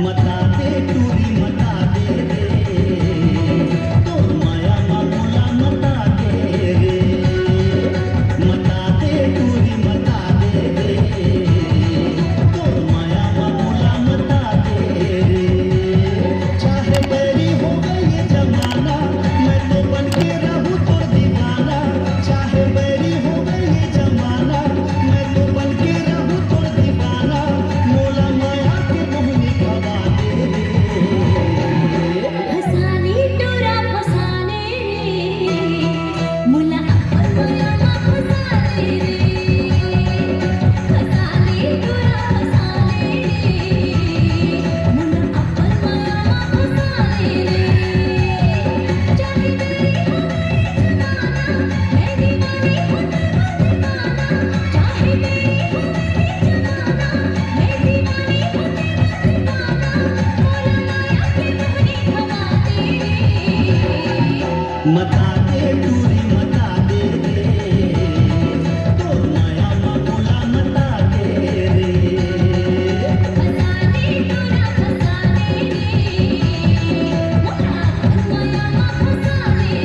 मता दे टूरी मता दे रे तो माया मामूला मता दे रे मता दे टूरी मता दे रे तो माया मामूला मता दे रे चाहे बैरी हो गए ये जमाना मैं तो बन के रहूं तोर दीवाना चाहे बैरी हो गए ये जमाना मैं तो बन के रहूं तोर दीवाना मोला माया के मोहनी खवा दे फसाने टोरा फसाने मुला अपन माया मा फसाने फसाने टोरा फसाने मुला अपन माया मा फसाने चाहे मेरी हो गई जमाना मैं दीवानी हूँ तेरा दीवाना चाहे मेरी हो गई जमाना मैं दीवानी हूँ तेरा दीवाना मोला माया के मोहनी खवा दे मता दे टूरी मता दे रे तो माया मामूला मता दे रे फसाने टोरा फसाने मुला अपन माया मा फसाने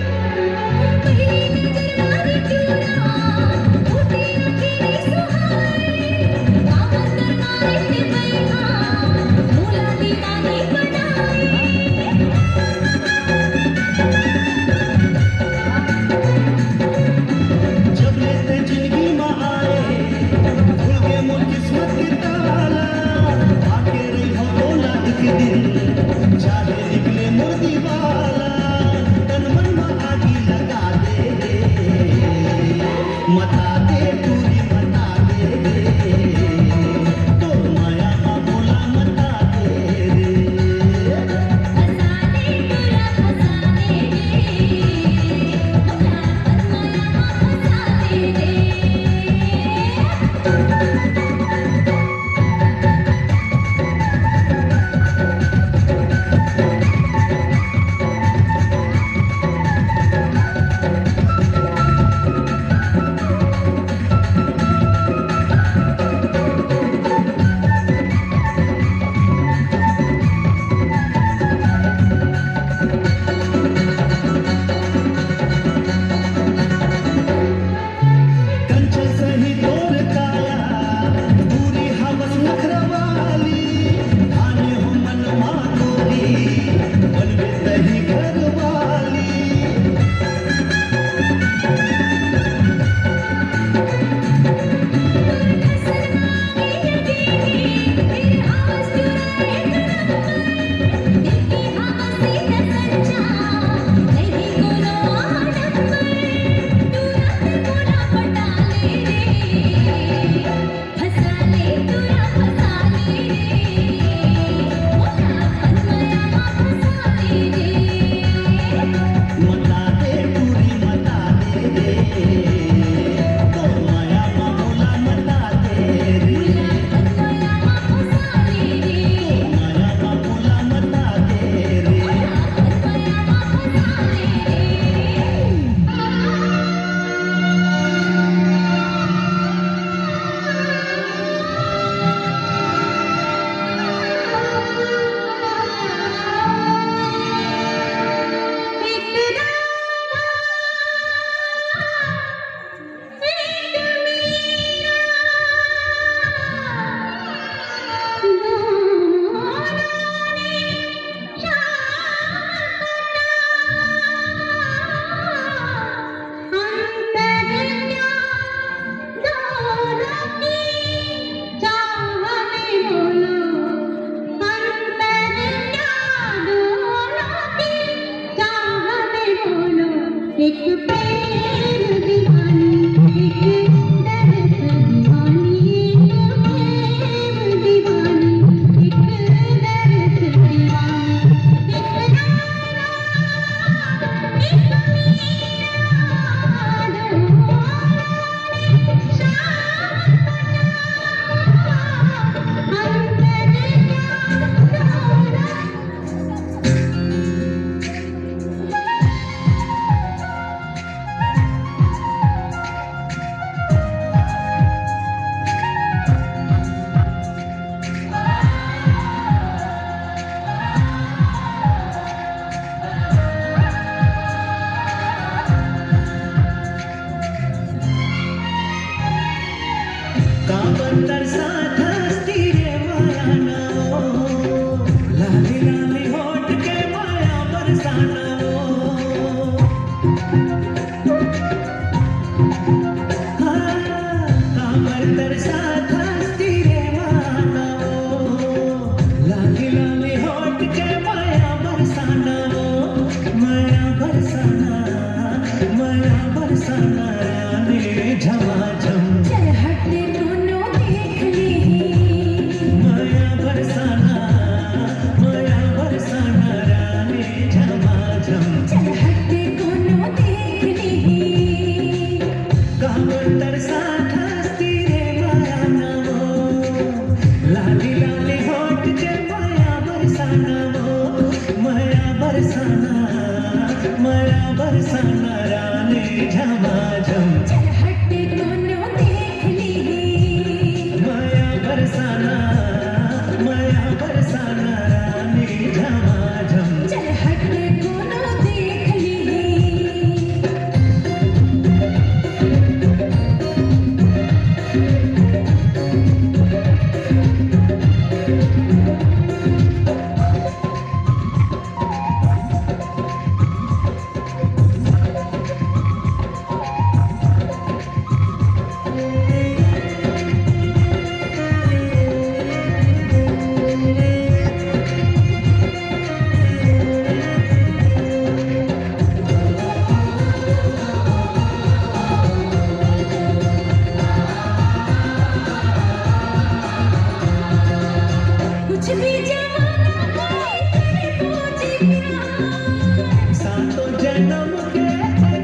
पहली नजर मारी चूरा उठी अकेली सुहाई कामत मारे ते बैहा मोला दीवानी बनाई जब लेते जिंदगी में आए भूल गए मोर किस्मत के ताला आके रही हो बोला एक दिन चाहे निकले मोर दीवाला तन मन में आगी लगा दे मता दे टूरी मता दे तो माया मामूला मता दे फसाने टोरा फसाने मुला अपन माया मा फसाने बरसाना वो माया बरसाना रानी झमाझम चल हट दोनों देख ली माया बरसाना रानी झमाझम चल हट दोनों देख ली कुछ भी जमाना कोई तेरे पहुंचे प्यार सातों जन्म के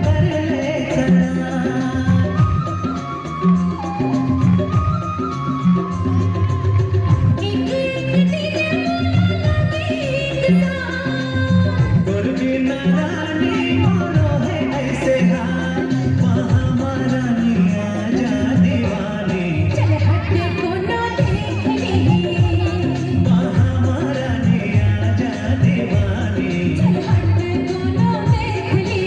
कर ले करार एक एक दिन लगी एक साथ गुरबी नारानी मोरो है ऐसे हाल महारानी आजा दीवानी चल हट दोनों देख ली महारानी आजा दीवानी चल हट दोनों देख ली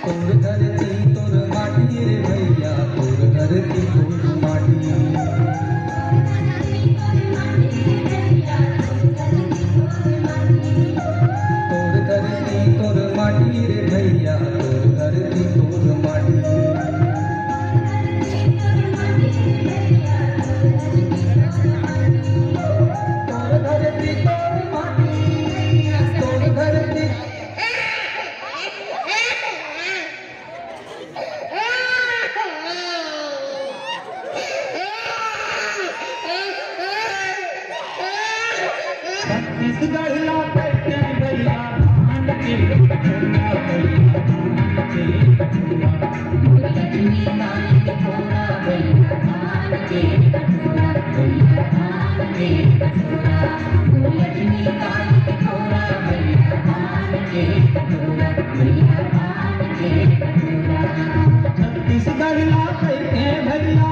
तोर धरती तोर माटी रे भैया तोर धरती तोर माटी तोर धरती तोर माटी रे भैया तोर धरती तोर माटी तोर धरती तोर माटी तोर धरती छत्तीसगढ़ ला बैठे भैया धान के कटोरा भैया धान के कटोरा रजनीकांत थोड़ा भैया धान के कटोरा भैया धान के कटोरा रजनीकांत थोड़ा भैया धान के कटोरा भैया धान के कटोरा छत्तीसगढ़ ला बैठे भैया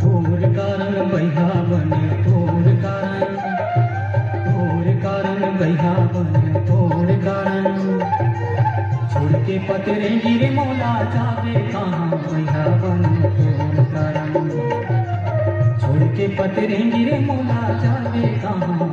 तोर कारण बहिया बने तोर कारण बहिया बने तोर कारण छोड़ के पतरे गिरे मौला जावे कहाँ बहिया बने तोर कारण छोड़ के पतरे गिरे मौला जावे कहाँ